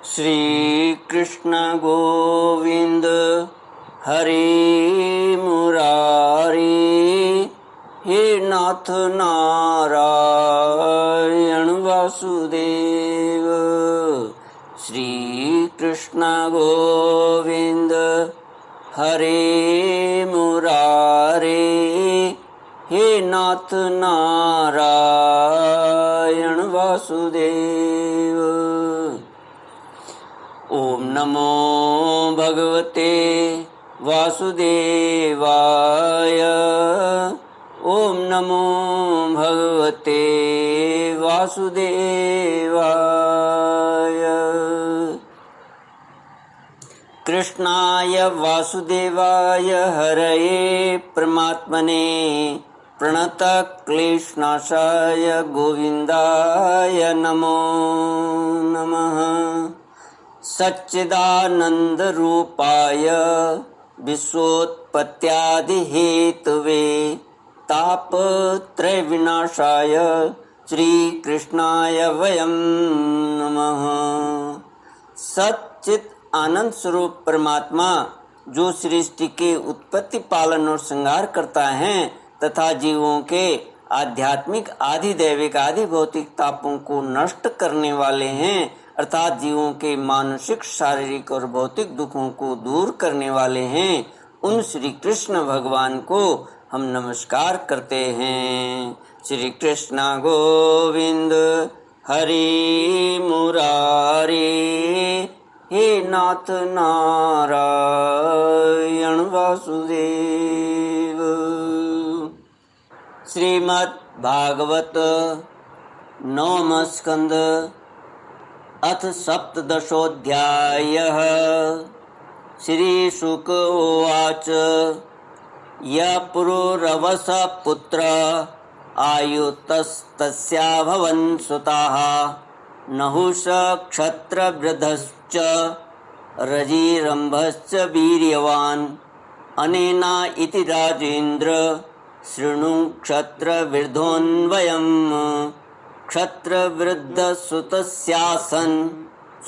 श्री कृष्ण गोविंद हरे मुरारी, हे नाथ नारायण वासुदेव। श्री कृष्ण गोविंद हरे मुरारे, हे नाथ नारायण वासुदेव। ओम नमो भगवते वासुदेवाय। ओम नमो भगवते वासुदेवाय। कृष्णाय वासुदेवाय हरये परमात्मने प्रणतक्लेशनाशाय गोविन्दाय नमो नमः। सच्चिदानन्दरूपाय विश्वोत्पत्त्यादिहेतवे तापत्रयविनाशाय श्रीकृष्णाय वयं नमः। सच्चित आनंद स्वरूप परमात्मा जो सृष्टि के उत्पत्ति पालन और संहार करता है तथा जीवों के आध्यात्मिक आदि दैविक आदि भौतिक तापों को नष्ट करने वाले हैं, अर्थात जीवों के मानसिक शारीरिक और भौतिक दुखों को दूर करने वाले हैं, उन श्री कृष्ण भगवान को हम नमस्कार करते हैं। श्री कृष्ण गोविंद हरि मुरारी, हे नाथ नारायण वासुदेव। श्रीमद् भागवत नवम स्कंद अथ सप्तदशोऽध्यायः। श्रीशुक उवाच यः पुरुरवस पुत्र आयुतस्तस्याभवन् सुताः नहुष क्षत्रवृद्धश्च रजिरम्भश्च वीर्यवान् अनेना इति राजेन्द्र शृणु क्षत्रवृद्धोऽन्वयम्। क्षत्रवृद्धसुतस्यासन्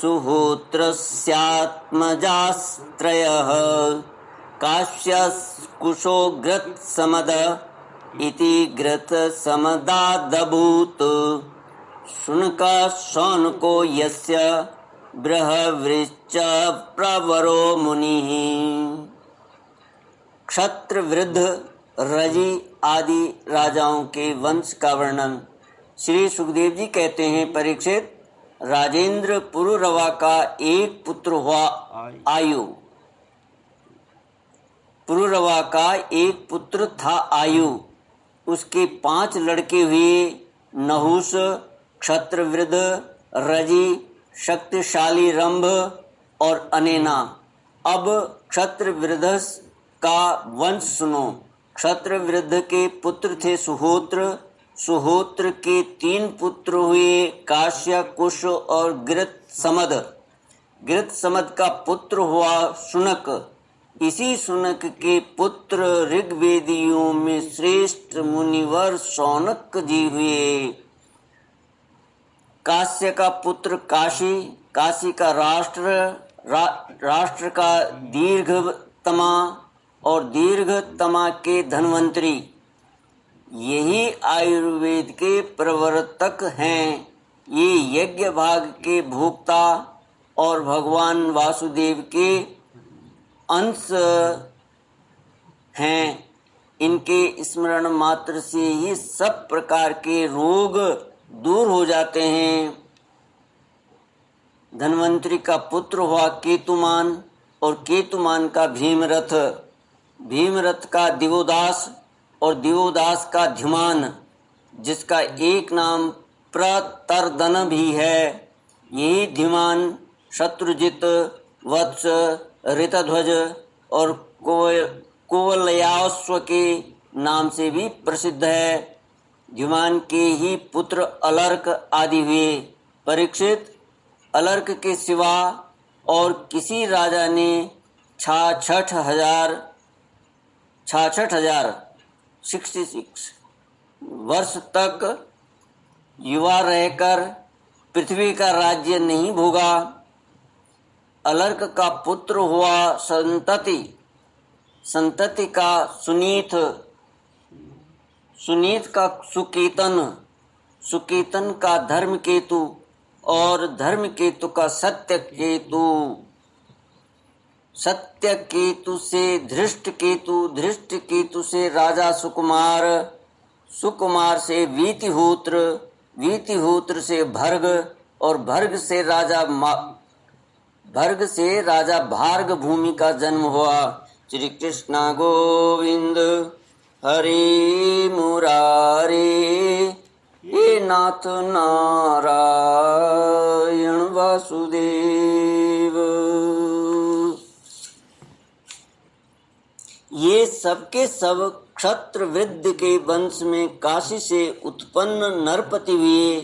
सुहोत्रस्यात्मजास्त्रयः काश्यकुशो घृतसमद इति घृतसमदादभूत्। शुनकः शौनको यस्य बृहवृश्च प्रवरो मुनिः। क्षत्रवृद्ध रजि आदि राजाओं के वंश का वर्णन। श्री सुखदेव जी कहते हैं, परीक्षित, राजेंद्र पुरुरवा का एक पुत्र हुआ आयु। पुरुरवा का एक पुत्र था आयु, उसके 5 लड़के हुए, नहुष, क्षत्रवृद्ध, रजि, शक्तिशाली रंभ और अनेना। अब क्षत्रवृद्ध का वंश सुनो। क्षत्रवृद्ध के पुत्र थे सुहोत्र, सुहोत्र के 3 पुत्र हुए, काश्य, कुश और घृतसमद। घृतसमद का पुत्र हुआ शुनक। इसी शुनक के पुत्र ऋग्वेदियों में श्रेष्ठ मुनिवर शौनक जी हुए। काश्य का पुत्र काशी, काशी का राष्ट्र का दीर्घतमा और दीर्घतमा के धन्वंतरी। यही आयुर्वेद के प्रवर्तक हैं। ये यज्ञ भाग के भोक्ता और भगवान वासुदेव के अंश हैं। इनके स्मरण मात्र से ही सब प्रकार के रोग दूर हो जाते हैं। धन्वंतरी का पुत्र हुआ केतुमान और केतुमान का भीमरथ, भीमरथ का दिवोदास और दिवोदास का ध्युमान, जिसका एक नाम प्रतर्दन भी है। यही ध्युमान शत्रुजित, वत्स, ऋतध्वज और कुवलयाश्व के नाम से भी प्रसिद्ध है। ध्युमान के ही पुत्र अलर्क आदि हुए। परीक्षित, अलर्क के सिवा और किसी राजा ने 66 वर्ष तक युवा रहकर पृथ्वी का राज्य नहीं भोगा। अलर्क का पुत्र हुआ संतति, संतति का सुनीत, सुनीत का सुकेतन, सुकेतन का धर्म केतु और धर्म केतु का सत्य केतु, सत्य केतु से धृष्ट केतु, धृष्ट केतु से राजा सुकुमार, सुकुमार से वीतिहोत्र, वीतिहोत्र से भर्ग और भर्ग से राजा भार्ग भूमि का जन्म हुआ। श्री कृष्ण गोविंद हरि मुरारे, हे नाथ नारायण वासुदेव। ये सबके सब क्षत्र वृद्ध के वंश में काशी से उत्पन्न नरपति हुए।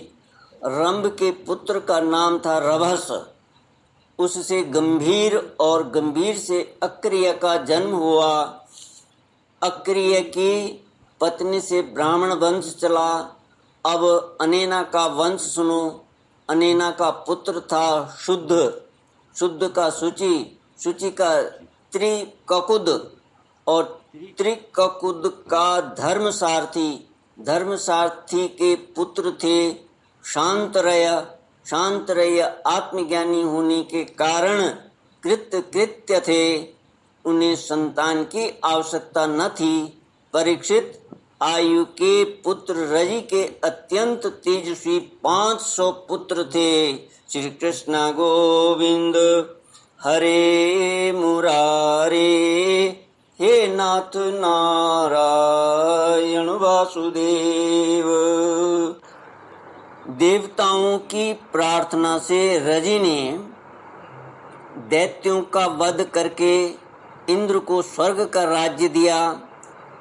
रंभ के पुत्र का नाम था रभस, उससे गंभीर और गंभीर से अक्रिय का जन्म हुआ। अक्रिय की पत्नी से ब्राह्मण वंश चला। अब अनेना का वंश सुनो। अनेना का पुत्र था शुद्ध, शुद्ध का शुचि, शुचि का त्रिककुद और त्रिककुद का धर्मसारथी, धर्मसारथी के पुत्र थे शांतरय। शांतरय आत्मज्ञानी होने के कारण कृत्य थे, उन्हें संतान की आवश्यकता न थी। परीक्षित आयु के पुत्र रजि के अत्यंत तेजस्वी 500 पुत्र थे। श्री कृष्ण गोविंद हरे मुरारे, हे नाथ नारायण वासुदेव। देवताओं की प्रार्थना से रजि ने दैत्यों का वध करके इंद्र को स्वर्ग का राज्य दिया,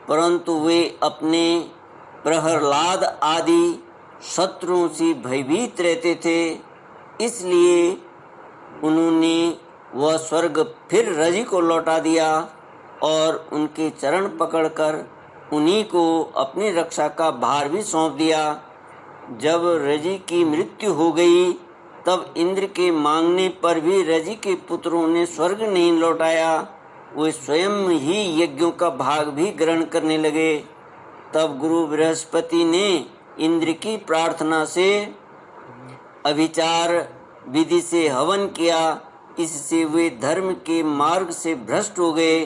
परंतु वे अपने प्रहलाद आदि शत्रुओं से भयभीत रहते थे, इसलिए उन्होंने वह स्वर्ग फिर रजि को लौटा दिया और उनके चरण पकड़कर उन्हीं को अपनी रक्षा का भार भी सौंप दिया। जब रजि की मृत्यु हो गई तब इंद्र के मांगने पर भी रजि के पुत्रों ने स्वर्ग नहीं लौटाया, वे स्वयं ही यज्ञों का भाग भी ग्रहण करने लगे। तब गुरु बृहस्पति ने इंद्र की प्रार्थना से अभिचार विधि से हवन किया, इससे वे धर्म के मार्ग से भ्रष्ट हो गए।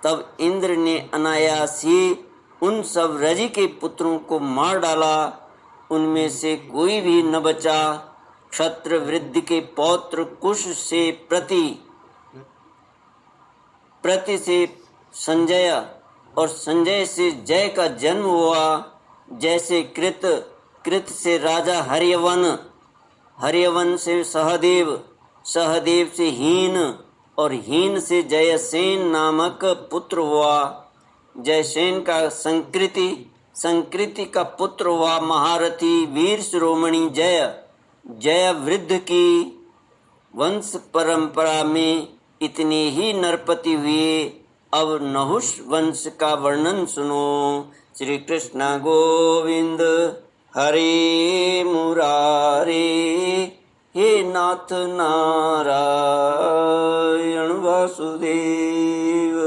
तब इंद्र ने अनायास ही उन सब रजि के पुत्रों को मार डाला, उनमें से कोई भी न बचा। क्षत्र वृद्धि के पौत्र कुश से प्रति से संजय और संजय से जय का जन्म हुआ। जैसे कृत से राजा हर्यवन, हर्यवन से सहदेव, सहदेव से हीन और हीन से जयसेन नामक पुत्र हुआ। जयसेन का संकृति, संकृति का पुत्र हुआ महारथी वीर शिरोमणि जय। जय वृद्ध की वंश परंपरा में इतने ही नरपति हुए। अब नहुष वंश का वर्णन सुनो। श्री कृष्ण गोविंद हरे मुरारे, हे नाथ नारायण वासुदेव।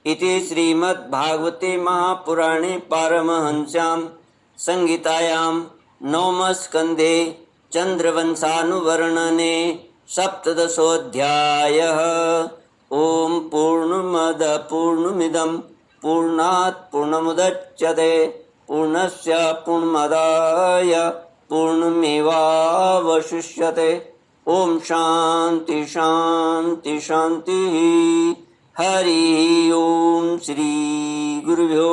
इति श्रीमद्भागवते महापुराणे पारमहंस्यां संहितायां नवमस्कन्धे चंद्रवंशानुवर्णने सप्तदशोऽध्यायः। ओम पूर्णमद पूर्णमिदं पूर्णात् पूर्णमुदच्यते पूर्णस्य पूर्णमादाय पूर्णमेवावशिष्यते। ओम शांति शांति शांति। हरि ओम श्री गुरुभ्यो